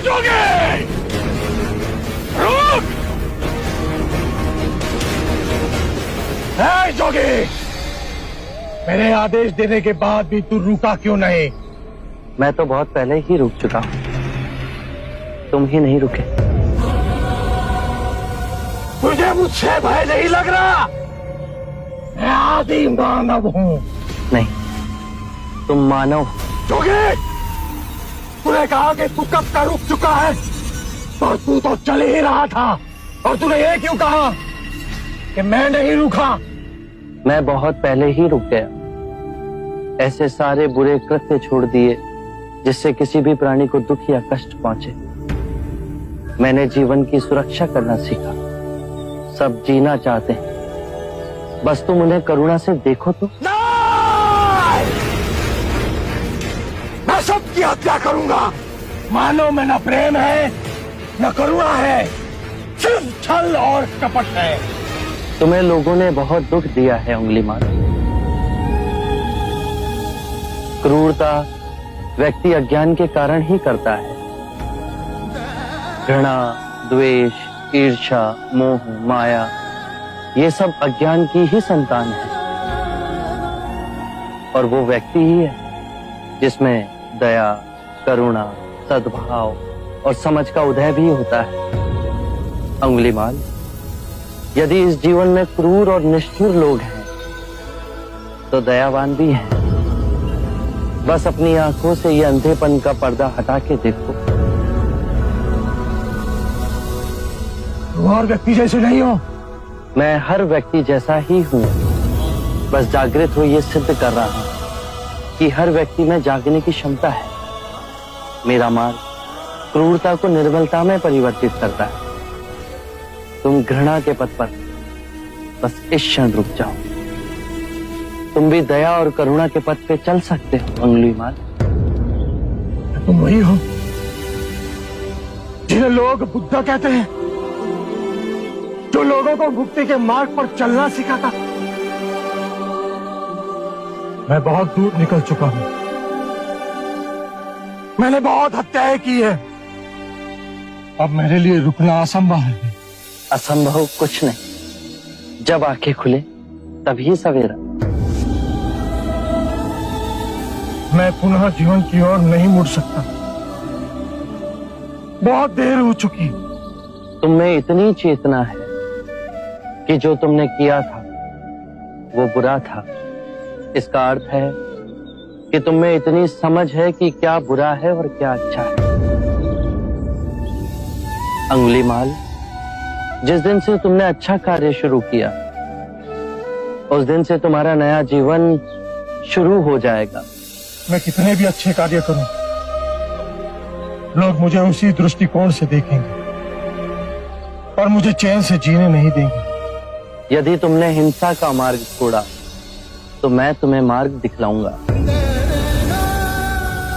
जोगी! रुक! है जोगी! मेरे आदेश देने के बाद भी तू रुका क्यों नहीं? मैं तो बहुत पहले ही रुक चुका हूं, तुम ही नहीं रुके। मुझे मुझसे भय नहीं लग रहा। मैं आदि मानव हूं। नहीं, तुम मानव। जोगी, तूने कहा कि तू कब का रुक चुका है, और तू तो चल ही रहा था, और तूने ये क्यों कहा कि मैं नहीं रुका? मैं बहुत पहले ही रुक गया। ऐसे सारे बुरे कृत्य छोड़ दिए जिससे किसी भी प्राणी को दुख या कष्ट पहुंचे। मैंने जीवन की सुरक्षा करना सीखा। सब जीना चाहते हैं, बस तुम उन्हें करुणा से देखो तो। नहीं! मैं सबकी हत्या करूंगा। मानो में न प्रेम है न करुणा है, सिर्फ छल और कपट है। तुम्हें लोगों ने बहुत दुख दिया है उंगलीमान। क्रूरता व्यक्ति अज्ञान के कारण ही करता है। घृणा, द्वेष, ईर्ष्या, मोह, माया, ये सब अज्ञान की ही संतान है। और वो व्यक्ति ही है जिसमें दया, करुणा, सद्भाव और समझ का उदय भी होता है। अंगुलीमाल, यदि इस जीवन में क्रूर और निष्ठुर लोग हैं, तो दयावान भी हैं। बस अपनी आंखों से ये अंधेपन का पर्दा हटा के देखो। तुम और व्यक्ति जैसे नहीं हो। मैं हर व्यक्ति जैसा ही हूँ, बस जागृत हो ये सिद्ध कर रहा हूँ कि हर व्यक्ति में जागने की क्षमता है। मेरा मार्ग क्रूरता को निर्बलता में परिवर्तित करता है। तुम घृणा के पथ पर बस इस क्षण रुक जाओ। तुम भी दया और करुणा के पथ पे चल सकते हो अंगुलीमाल। तुम वही हो जिन्हें लोग बुद्धा कहते हैं, जो लोगों को मुक्ति के मार्ग पर चलना सिखाता। मैं बहुत दूर निकल चुका हूं। मैंने बहुत हत्याएं की है। अब मेरे लिए रुकना असंभव है। असंभव कुछ नहीं। जब आंखें खुले तभी सवेरा। मैं पुनः जीवन की ओर नहीं मुड़ सकता। बहुत देर हो चुकी। तुम में इतनी चेतना है कि जो तुमने किया था वो बुरा था। इसका अर्थ है कि तुम में इतनी समझ है कि क्या बुरा है और क्या अच्छा है। अंगुलीमाल, जिस दिन से तुमने अच्छा कार्य शुरू किया, उस दिन से तुम्हारा नया जीवन शुरू हो जाएगा। मैं कितने भी अच्छे कार्य करूं, लोग मुझे उसी दृष्टिकोण से देखेंगे और मुझे चैन से जीने नहीं देंगे। यदि तुमने हिंसा का मार्ग छोड़ा तो मैं तुम्हें मार्ग दिखलाऊंगा।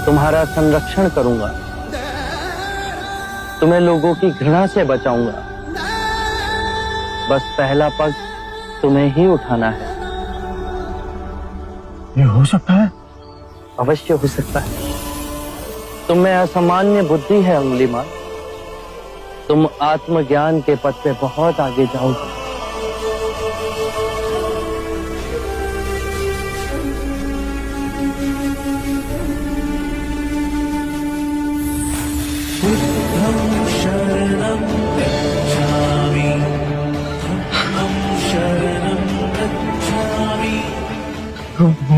तुम्हारा संरक्षण करूंगा। तुम्हें लोगों की घृणा से बचाऊंगा। बस पहला पग तुम्हें ही उठाना है। ये हो सकता है? अवश्य हो सकता है। तुम में असामान्य बुद्धि है अंगुलीमाल। तुम आत्मज्ञान के पथ पे बहुत आगे जाओगे।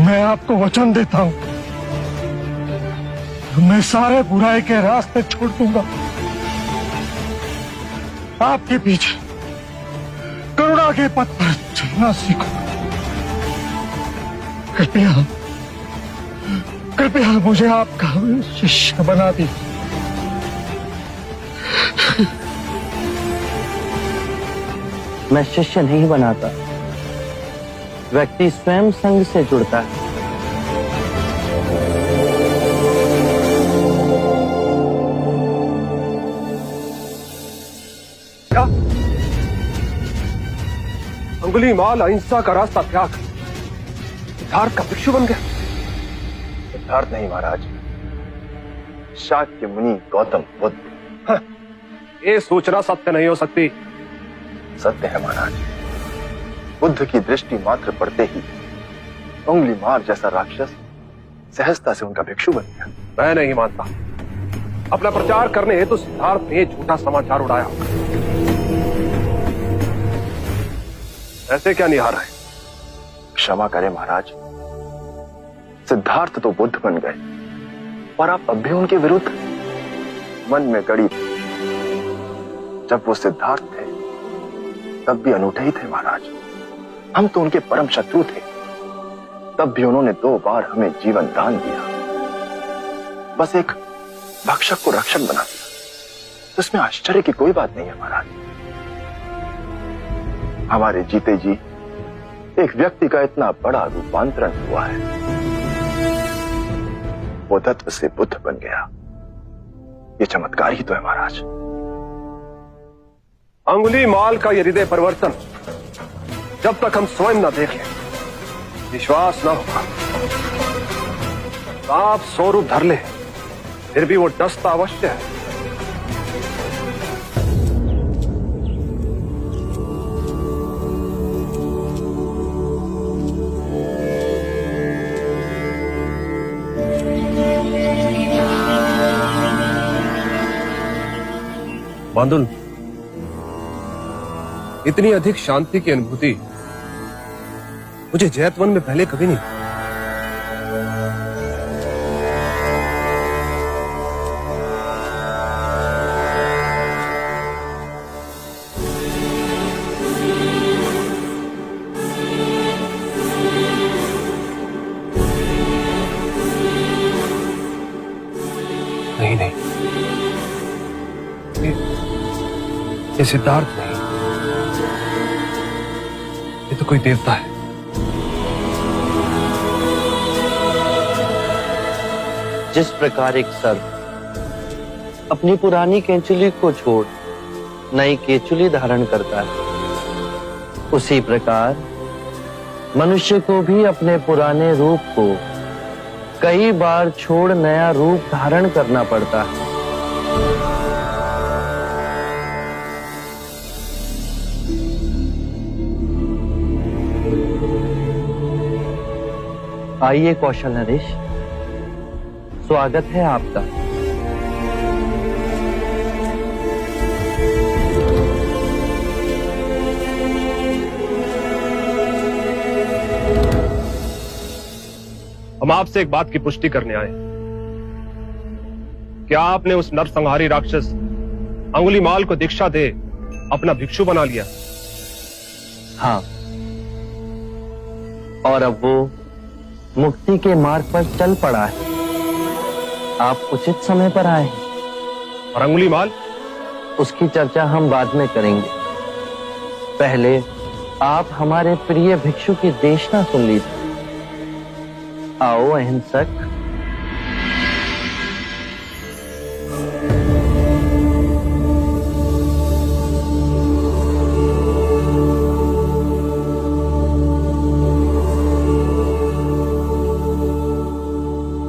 मैं आपको वचन देता हूं, मैं सारे बुराई के रास्ते छोड़ दूंगा। आपके पीछे करुणा के पथ पर चलना सीखूंगा। कृपया कृपया मुझे आपका शिष्य बना दीजिए। मैं शिष्य नहीं बनाता। व्यक्ति स्वयं संग से जुड़ता है। क्या अंगुलीमाल अहिंसा का रास्ता त्याग सिद्धार्थ का भिक्षु बन गया? सिद्धार्थ नहीं महाराज, शाक्य मुनि, गौतम बुद्ध ये सूचना सत्य नहीं हो सकती। सत्य है महाराज। बुद्ध की दृष्टि मात्र पड़ते ही उंगली मार जैसा राक्षस सहजता से उनका भिक्षु बन गया। मैं नहीं मानता। अपना प्रचार करने हेतु सिद्धार्थ ने झूठा समाचार उड़ाया। ऐसे क्या निहार है? क्षमा करें महाराज, सिद्धार्थ तो बुद्ध बन गए और आप अब भी उनके विरुद्ध। मन में गड़ी थी। जब वो सिद्धार्थ थे तब भी अनूठे ही थे महाराज। हम तो उनके परम शत्रु थे, तब भी उन्होंने 2 बार हमें जीवन दान दिया। बस एक भक्षक को रक्षक बना दिया, तो इसमें आश्चर्य की कोई बात नहीं है महाराज। हमारे जीते जी एक व्यक्ति का इतना बड़ा रूपांतरण हुआ है। वो तत्व से बुद्ध बन गया। ये चमत्कार ही तो है महाराज। अंगुलीमाल का ये हृदय परिवर्तन जब तक हम स्वयं न देख लें विश्वास न होगा। आप स्वरूप धर ले, फिर भी वो डसता अवश्य है। बांदुल, इतनी अधिक शांति की अनुभूति मुझे जैतवन में पहले कभी नहीं। नहीं नहीं, ये सिद्धार्थ नहीं, ये तो कोई देवता है। जिस प्रकार एक सर्प अपनी पुरानी केंचुली को छोड़ नई केंचुली धारण करता है, उसी प्रकार मनुष्य को भी अपने पुराने रूप को कई बार छोड़ नया रूप धारण करना पड़ता है। आइए कौशल नरेश, स्वागत है आपका। हम आपसे एक बात की पुष्टि करने आए। क्या आपने उस नरसंहारी राक्षस अंगुलीमाल को दीक्षा दे अपना भिक्षु बना लिया? हाँ, और अब वो मुक्ति के मार्ग पर चल पड़ा है। आप उचित समय पर आए हैं। और अंगुलीमाल? उसकी चर्चा हम बाद में करेंगे। पहले आप हमारे प्रिय भिक्षु की देशना सुन लीजिए। आओ अहिंसक।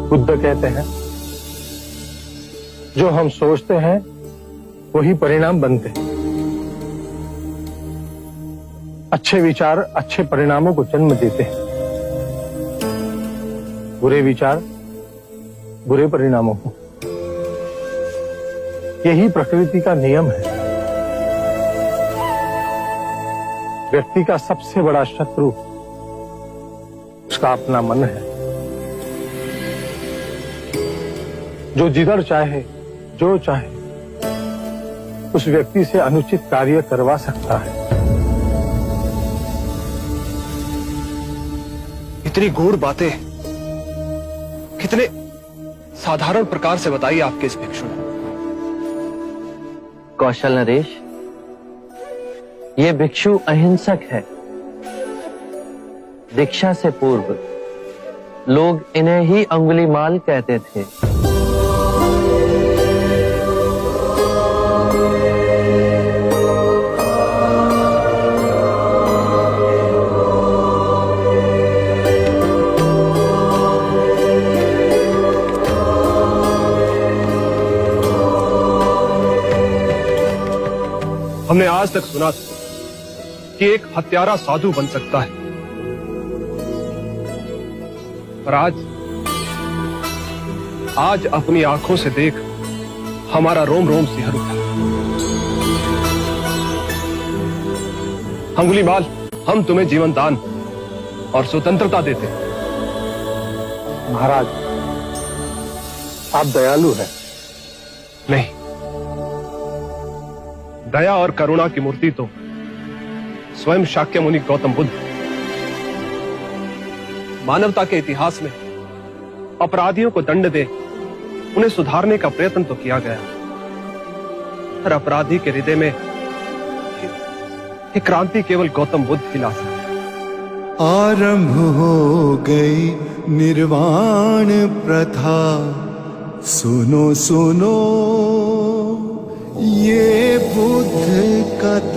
बुद्ध कहते हैं, जो हम सोचते हैं वही परिणाम बनते हैं। अच्छे विचार अच्छे परिणामों को जन्म देते हैं, बुरे विचार बुरे परिणामों को। यही प्रकृति का नियम है। व्यक्ति का सबसे बड़ा शत्रु उसका अपना मन है, जो जिधर चाहे जो चाहे उस व्यक्ति से अनुचित कार्य करवा सकता है। इतनी गूढ़ बातें कितने साधारण प्रकार से बताई आपके इस भिक्षु ने। कौशल नरेश, ये भिक्षु अहिंसक है। दीक्षा से पूर्व लोग इन्हें ही अंगुलीमाल कहते थे। हमने आज तक सुना था कि एक हत्यारा साधु बन सकता है, पर आज अपनी आंखों से देख हमारा रोम रोम सिहर उठा। अंगुलीमाल, हम तुम्हें जीवन दान और स्वतंत्रता देते हैं। महाराज, आप दयालु हैं। नहीं, दया और करुणा की मूर्ति तो स्वयं शाक्य मुनि गौतम बुद्ध। मानवता के इतिहास में अपराधियों को दंड दे उन्हें सुधारने का प्रयत्न तो किया गया, पर अपराधी के हृदय में ये क्रांति केवल गौतम बुद्ध ही ला सकते। आरंभ हो गई निर्वाण प्रथा, सुनो सुनो ये बुद्ध कथा।